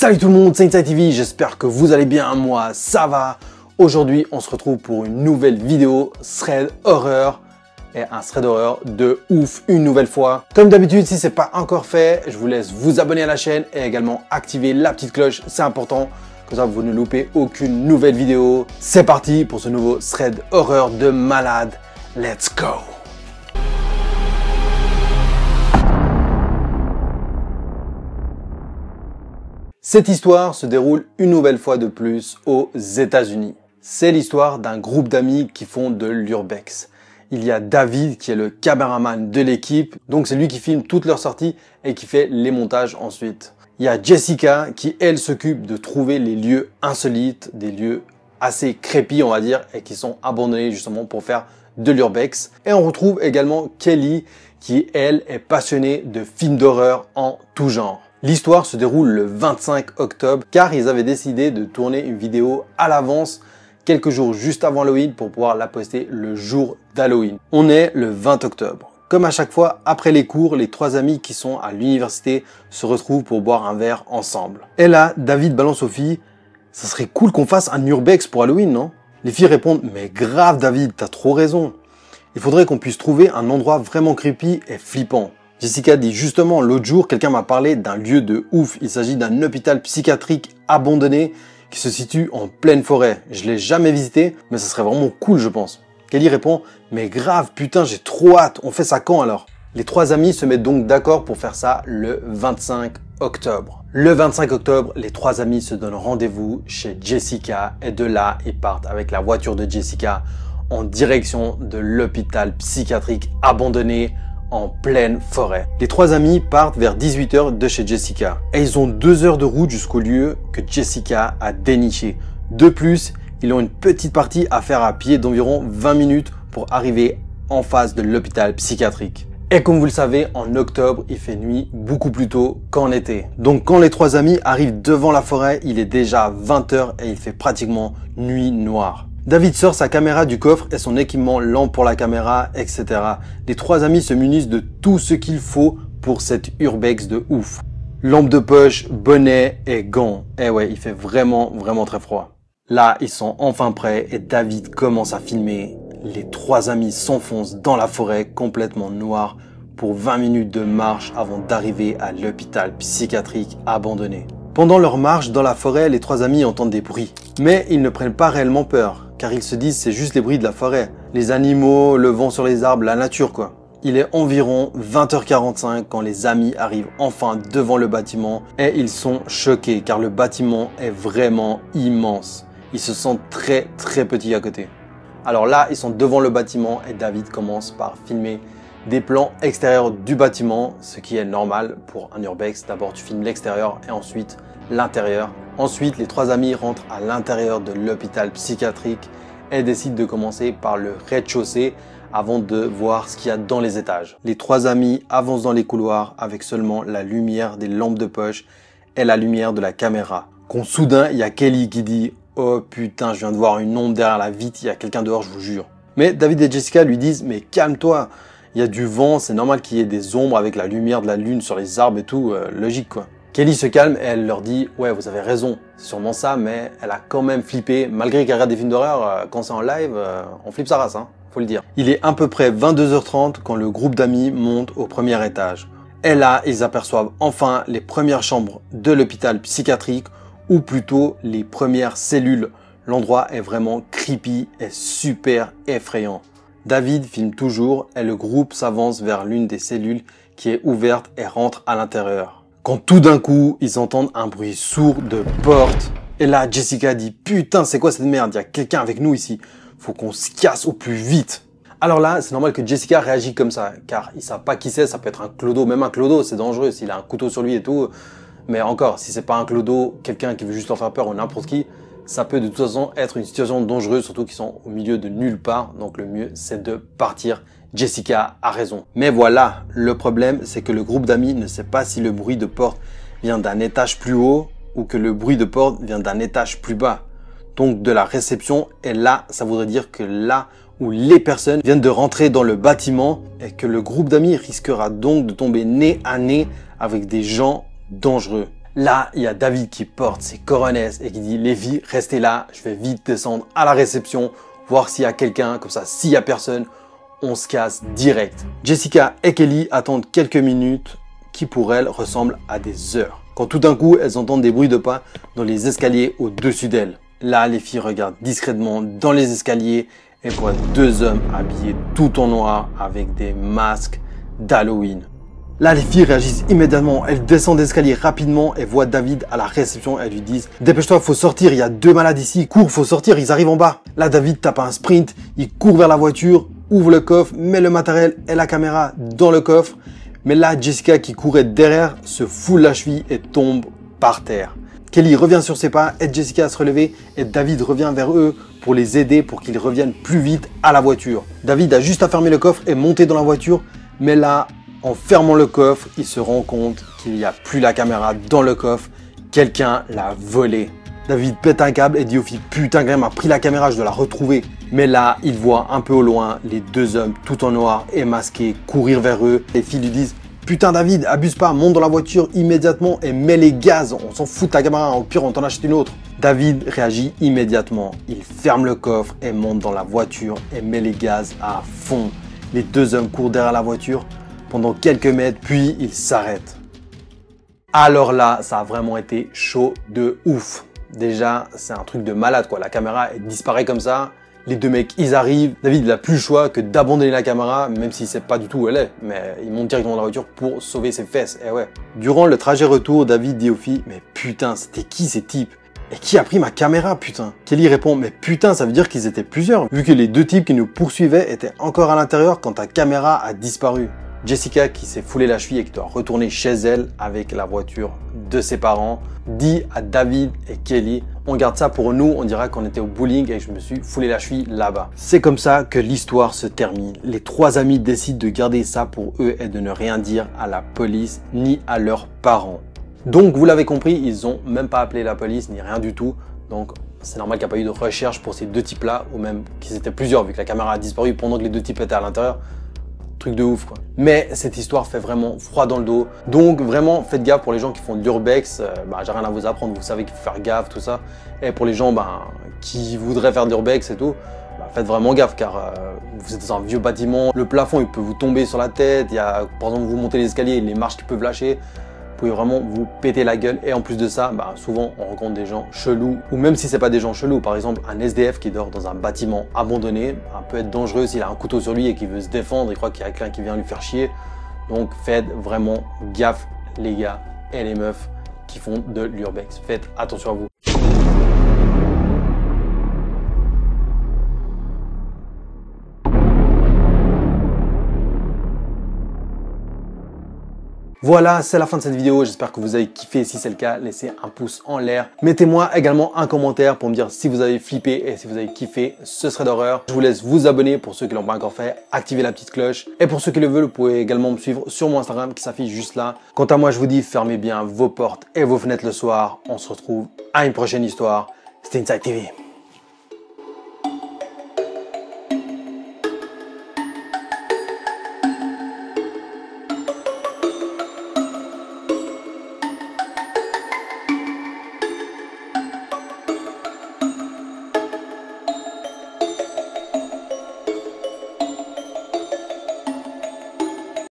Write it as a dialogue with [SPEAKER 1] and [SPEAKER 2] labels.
[SPEAKER 1] Salut tout le monde, c'est Inside TV, j'espère que vous allez bien, moi ça va. Aujourd'hui on se retrouve pour une nouvelle vidéo thread horreur et un thread horreur de ouf une nouvelle fois. Comme d'habitude, si c'est pas encore fait, je vous laisse vous abonner à la chaîne et également activer la petite cloche, c'est important, comme ça vous ne loupez aucune nouvelle vidéo. C'est parti pour ce nouveau thread horreur de malade, let's go. Cette histoire se déroule une nouvelle fois de plus aux États-Unis. C'est l'histoire d'un groupe d'amis qui font de l'urbex. Il y a David qui est le caméraman de l'équipe, donc c'est lui qui filme toutes leurs sorties et qui fait les montages ensuite. Il y a Jessica qui, elle, s'occupe de trouver les lieux insolites, des lieux assez crépis, on va dire, et qui sont abandonnés justement pour faire de l'urbex. Et on retrouve également Kelly qui, elle, est passionnée de films d'horreur en tout genre. L'histoire se déroule le 25 octobre car ils avaient décidé de tourner une vidéo à l'avance quelques jours juste avant Halloween pour pouvoir la poster le jour d'Halloween. On est le 20 octobre. Comme à chaque fois, après les cours, les trois amis qui sont à l'université se retrouvent pour boire un verre ensemble. Et là, David balance aux filles « Ça serait cool qu'on fasse un urbex pour Halloween, non ?» Les filles répondent « Mais grave David, t'as trop raison. Il faudrait qu'on puisse trouver un endroit vraiment creepy et flippant. » Jessica dit justement l'autre jour, quelqu'un m'a parlé d'un lieu de ouf. Il s'agit d'un hôpital psychiatrique abandonné qui se situe en pleine forêt. Je l'ai jamais visité, mais ça serait vraiment cool, je pense. Kelly répond, mais grave, putain, j'ai trop hâte. On fait ça quand alors? Les trois amis se mettent donc d'accord pour faire ça le 25 octobre. Le 25 octobre, les trois amis se donnent rendez-vous chez Jessica et de là, ils partent avec la voiture de Jessica en direction de l'hôpital psychiatrique abandonné en pleine forêt. Les trois amis partent vers 18 h de chez Jessica et ils ont 2 heures de route jusqu'au lieu que Jessica a déniché. De plus, ils ont une petite partie à faire à pied d'environ 20 minutes pour arriver en face de l'hôpital psychiatrique. Et comme vous le savez, en octobre, il fait nuit beaucoup plus tôt qu'en été. Donc quand les trois amis arrivent devant la forêt, il est déjà 20 h et il fait pratiquement nuit noire. David sort sa caméra du coffre et son équipement, lampe pour la caméra, etc. Les trois amis se munissent de tout ce qu'il faut pour cette urbex de ouf. Lampe de poche, bonnet et gants. Eh ouais, il fait vraiment très froid. Là, ils sont enfin prêts et David commence à filmer. Les trois amis s'enfoncent dans la forêt complètement noire pour 20 minutes de marche avant d'arriver à l'hôpital psychiatrique abandonné. Pendant leur marche dans la forêt, les trois amis entendent des bruits. Mais ils ne prennent pas réellement peur, car ils se disent c'est juste les bruits de la forêt. Les animaux, le vent sur les arbres, la nature quoi. Il est environ 20 h 45 quand les amis arrivent enfin devant le bâtiment et ils sont choqués car le bâtiment est vraiment immense. Ils se sentent très petits à côté. Alors là, ils sont devant le bâtiment et David commence par filmer des plans extérieurs du bâtiment, ce qui est normal pour un urbex. D'abord, tu filmes l'extérieur et ensuite l'intérieur. Ensuite, les trois amis rentrent à l'intérieur de l'hôpital psychiatrique et décident de commencer par le rez-de-chaussée avant de voir ce qu'il y a dans les étages. Les trois amis avancent dans les couloirs avec seulement la lumière des lampes de poche et la lumière de la caméra. Quand soudain, il y a Kelly qui dit « Oh putain, je viens de voir une ombre derrière la vitre, il y a quelqu'un dehors, je vous jure. » Mais David et Jessica lui disent « Mais calme-toi, il y a du vent, c'est normal qu'il y ait des ombres avec la lumière de la lune sur les arbres et tout, logique quoi. » Kelly se calme et elle leur dit « Ouais, vous avez raison, c'est sûrement ça, mais elle a quand même flippé. Malgré qu'elle regarde des films d'horreur, quand c'est en live, on flippe sa race, hein, faut le dire. » Il est à peu près 22 h 30 quand le groupe d'amis monte au premier étage. Et là, ils aperçoivent enfin les premières chambres de l'hôpital psychiatrique, ou plutôt les premières cellules. L'endroit est vraiment creepy et super effrayant. David filme toujours et le groupe s'avance vers l'une des cellules qui est ouverte et rentre à l'intérieur. Quand tout d'un coup, ils entendent un bruit sourd de porte. Et là, Jessica dit « Putain, c'est quoi cette merde? Il y a quelqu'un avec nous ici. Faut qu'on se casse au plus vite. » Alors là, c'est normal que Jessica réagisse comme ça, car ils savent pas qui c'est, ça peut être un clodo. Même un clodo, c'est dangereux s'il a un couteau sur lui et tout. Mais encore, si c'est pas un clodo, quelqu'un qui veut juste leur faire peur ou n'importe qui, ça peut de toute façon être une situation dangereuse, surtout qu'ils sont au milieu de nulle part. Donc le mieux, c'est de partir. Jessica a raison. Mais voilà, le problème, c'est que le groupe d'amis ne sait pas si le bruit de porte vient d'un étage plus haut ou que le bruit de porte vient d'un étage plus bas. Donc de la réception, et là, ça voudrait dire que là où les personnes viennent de rentrer dans le bâtiment et que le groupe d'amis risquera donc de tomber nez à nez avec des gens dangereux. Là, il y a David qui porte ses coronesses et qui dit « Les filles, restez là, je vais vite descendre à la réception, voir s'il y a quelqu'un, comme ça, s'il y a personne, on se casse direct. » Jessica et Kelly attendent quelques minutes qui pour elles ressemblent à des heures. Quand tout d'un coup, elles entendent des bruits de pas dans les escaliers au-dessus d'elles. Là, les filles regardent discrètement dans les escaliers et voient deux hommes habillés tout en noir avec des masques d'Halloween. Là, les filles réagissent immédiatement. Elles descendent l'escalier rapidement et voient David à la réception. Elles lui disent « Dépêche-toi, faut sortir, il y a deux malades ici. Cours, faut sortir, ils arrivent en bas. » Là, David tape un sprint. Il court vers la voiture, ouvre le coffre, met le matériel et la caméra dans le coffre. Mais là, Jessica, qui courait derrière, se foule la cheville et tombe par terre. Kelly revient sur ses pas, aide Jessica à se relever et David revient vers eux pour les aider pour qu'ils reviennent plus vite à la voiture. David a juste à fermer le coffre et monter dans la voiture. Mais là, en fermant le coffre, il se rend compte qu'il n'y a plus la caméra dans le coffre. Quelqu'un l'a volée. David pète un câble et dit aux filles « Putain, Graham a pris la caméra, je dois la retrouver. » Mais là, il voit un peu au loin les deux hommes tout en noir et masqués courir vers eux. Les filles lui disent « Putain David, abuse pas, monte dans la voiture immédiatement et mets les gaz, on s'en fout de ta caméra, au pire on t'en achète une autre. » David réagit immédiatement. Il ferme le coffre et monte dans la voiture et met les gaz à fond. Les deux hommes courent derrière la voiture pendant quelques mètres, puis ils s'arrêtent. Alors là, ça a vraiment été chaud de ouf. Déjà, c'est un truc de malade quoi. La caméra, elle disparaît comme ça. Les deux mecs, ils arrivent. David, il n'a plus le choix que d'abandonner la caméra, même s'il ne sait pas du tout où elle est. Mais il monte directement dans la voiture pour sauver ses fesses. Et ouais. Durant le trajet retour, David dit aux filles « Mais putain, c'était qui ces types ? Et qui a pris ma caméra, putain ?» Kelly répond « Mais putain, ça veut dire qu'ils étaient plusieurs, vu que les deux types qui nous poursuivaient étaient encore à l'intérieur quand ta caméra a disparu. » Jessica, qui s'est foulé la cheville et qui doit retourner chez elle avec la voiture de ses parents, dit à David et Kelly « On garde ça pour nous, on dira qu'on était au bowling et que je me suis foulé la cheville là-bas. » C'est comme ça que l'histoire se termine. Les trois amis décident de garder ça pour eux et de ne rien dire à la police ni à leurs parents. Donc vous l'avez compris, ils ont même pas appelé la police ni rien du tout. Donc c'est normal qu'il n'y a pas eu de recherche pour ces deux types-là, ou même qu'ils étaient plusieurs vu que la caméra a disparu pendant que les deux types étaient à l'intérieur. Truc de ouf quoi. Mais cette histoire fait vraiment froid dans le dos. Donc vraiment faites gaffe pour les gens qui font de l'urbex. J'ai rien à vous apprendre, vous savez qu'il faut faire gaffe, tout ça. Et pour les gens qui voudraient faire de l'urbex et tout, faites vraiment gaffe car vous êtes dans un vieux bâtiment. Le plafond il peut vous tomber sur la tête. Il y a par exemple vous montez les escaliers, les marches qui peuvent lâcher. Vous pouvez vraiment vous péter la gueule. Et en plus de ça, souvent on rencontre des gens chelous. Ou même si c'est pas des gens chelous, par exemple un SDF qui dort dans un bâtiment abandonné, peut être dangereux s'il a un couteau sur lui et qu'il veut se défendre, il croit qu'il y a quelqu'un qui vient lui faire chier. Donc faites vraiment gaffe les gars et les meufs qui font de l'urbex. Faites attention à vous. Voilà, c'est la fin de cette vidéo. J'espère que vous avez kiffé. Si c'est le cas, laissez un pouce en l'air. Mettez-moi également un commentaire pour me dire si vous avez flippé et si vous avez kiffé ce thread d'horreur. Je vous laisse vous abonner pour ceux qui ne l'ont pas encore fait. Activez la petite cloche. Et pour ceux qui le veulent, vous pouvez également me suivre sur mon Instagram qui s'affiche juste là. Quant à moi, je vous dis fermez bien vos portes et vos fenêtres le soir. On se retrouve à une prochaine histoire. C'était Inside TV.